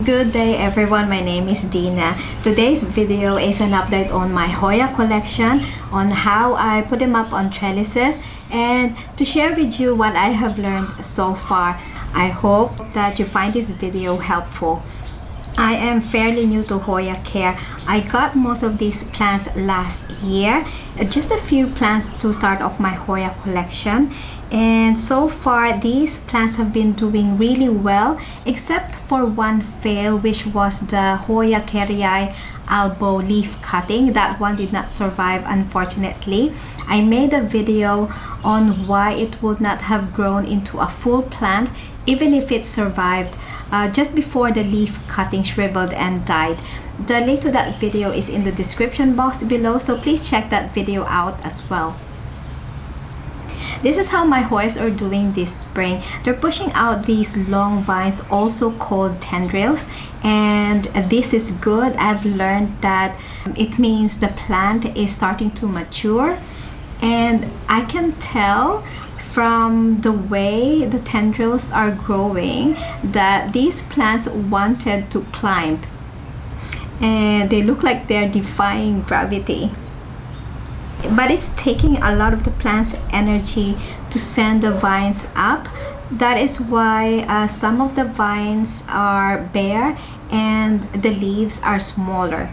Good day everyone, my name is Dina. Today's video is an update on my Hoya collection, on how I put them up on trellises, and to share with you what I have learned so far. I hope that you find this video helpful. I am fairly new to Hoya care. I got most of these plants last year, just a few plants to start off my Hoya collection, and so far these plants have been doing really well, except for one fail, which was the Hoya Kerii elbow leaf cutting. That one did not survive, unfortunately. I made a video on why it would not have grown into a full plant even if it survived just before the leaf cutting shriveled and died. The link to that video is in the description box below, so please check that video out as well. This is how my Hoyas are doing this spring. They're pushing out these long vines, also called tendrils, and this is good. I've learned that it means the plant is starting to mature, and I can tell from the way the tendrils are growing that these plants wanted to climb, and they look like they're defying gravity. But it's taking a lot of the plant's energy to send the vines up. That is why some of the vines are bare and the leaves are smaller.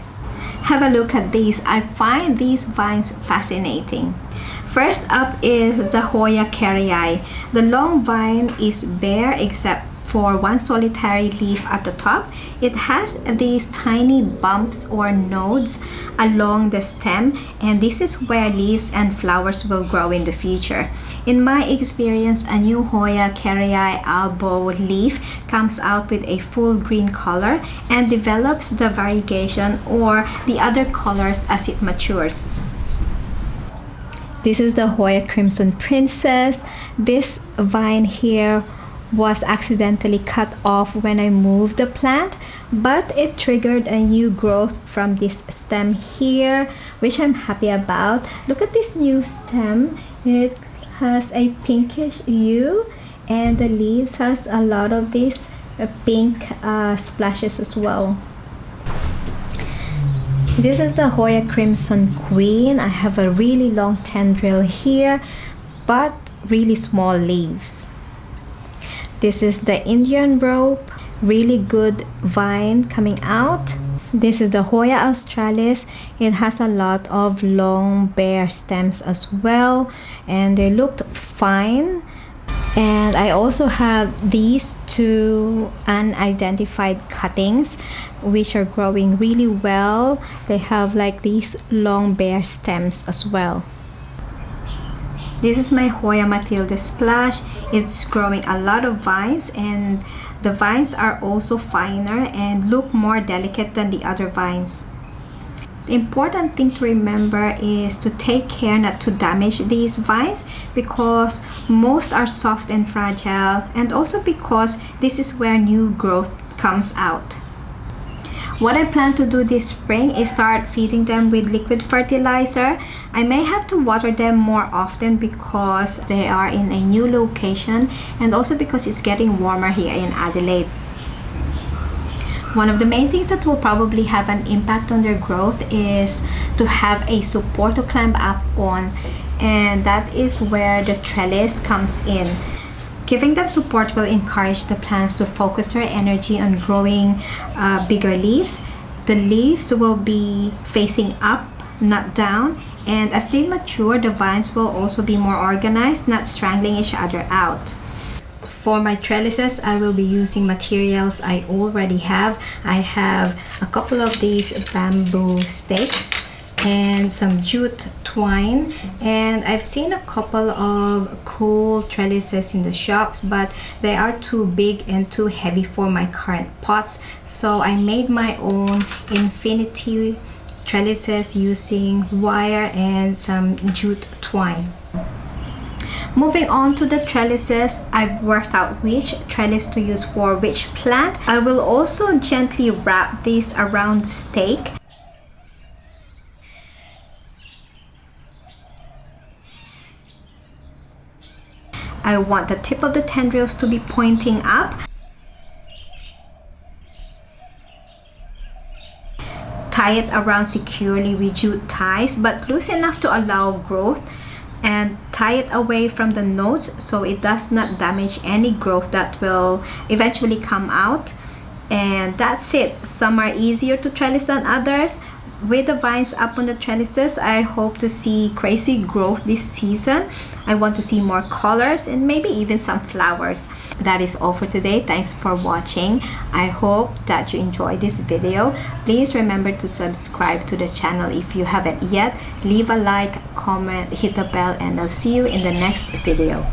Have a look at these. I find these vines fascinating. First up is the Hoya Kerii. The long vine is bare except for one solitary leaf at the top. It has these tiny bumps or nodes along the stem, and this is where leaves and flowers will grow in the future. In my experience, a new Hoya Kerii elbow leaf comes out with a full green color and develops the variegation or the other colors as it matures. This is the Hoya Crimson Princess. This vine here was accidentally cut off when I moved the plant, but it triggered a new growth from this stem here, which I'm happy about. Look at this new stem. It has a pinkish hue, and the leaves has a lot of these pink splashes as well. This is the Hoya Crimson Queen. I have a really long tendril here, but really small leaves. This is the Indian rope, really good vine coming out. This is the Hoya australis. It has a lot of long bare stems as well, and they looked fine. And I also have these two unidentified cuttings which are growing really well. They have like these long bare stems as well. This is my Hoya Mathilda Splash. It's growing a lot of vines, and the vines are also finer and look more delicate than the other vines. The important thing to remember is to take care not to damage these vines, because most are soft and fragile, and also because this is where new growth comes out. What I plan to do this spring is start feeding them with liquid fertilizer. I may have to water them more often because they are in a new location, and also because it's getting warmer here in Adelaide. One of the main things that will probably have an impact on their growth is to have a support to climb up on, and that is where the trellis comes in. Giving them support will encourage the plants to focus their energy on growing bigger leaves. The leaves will be facing up, not down, and as they mature, the vines will also be more organized, not strangling each other out. For my trellises, I will be using materials I already have. I have a couple of these bamboo stakes and some jute twine, and I've seen a couple of cool trellises in the shops, but they are too big and too heavy for my current pots, so I made my own infinity trellises using wire and some jute twine. Moving on to the trellises, I've worked out which trellis to use for which plant. I will also gently wrap this around the stake. I want the tip of the tendrils to be pointing up. tie it around securely with jute ties, but loose enough to allow growth, and tie it away from the nodes so it does not damage any growth that will eventually come out. And that's it. Some are easier to trellis than others. With the vines up on the trellises, I hope to see crazy growth this season. I want to see more colors and maybe even some flowers. That is all for today. Thanks for watching. I hope that you enjoyed this video. Please remember to subscribe to the channel if you haven't yet. Leave a like, comment, hit the bell, and I'll see you in the next video.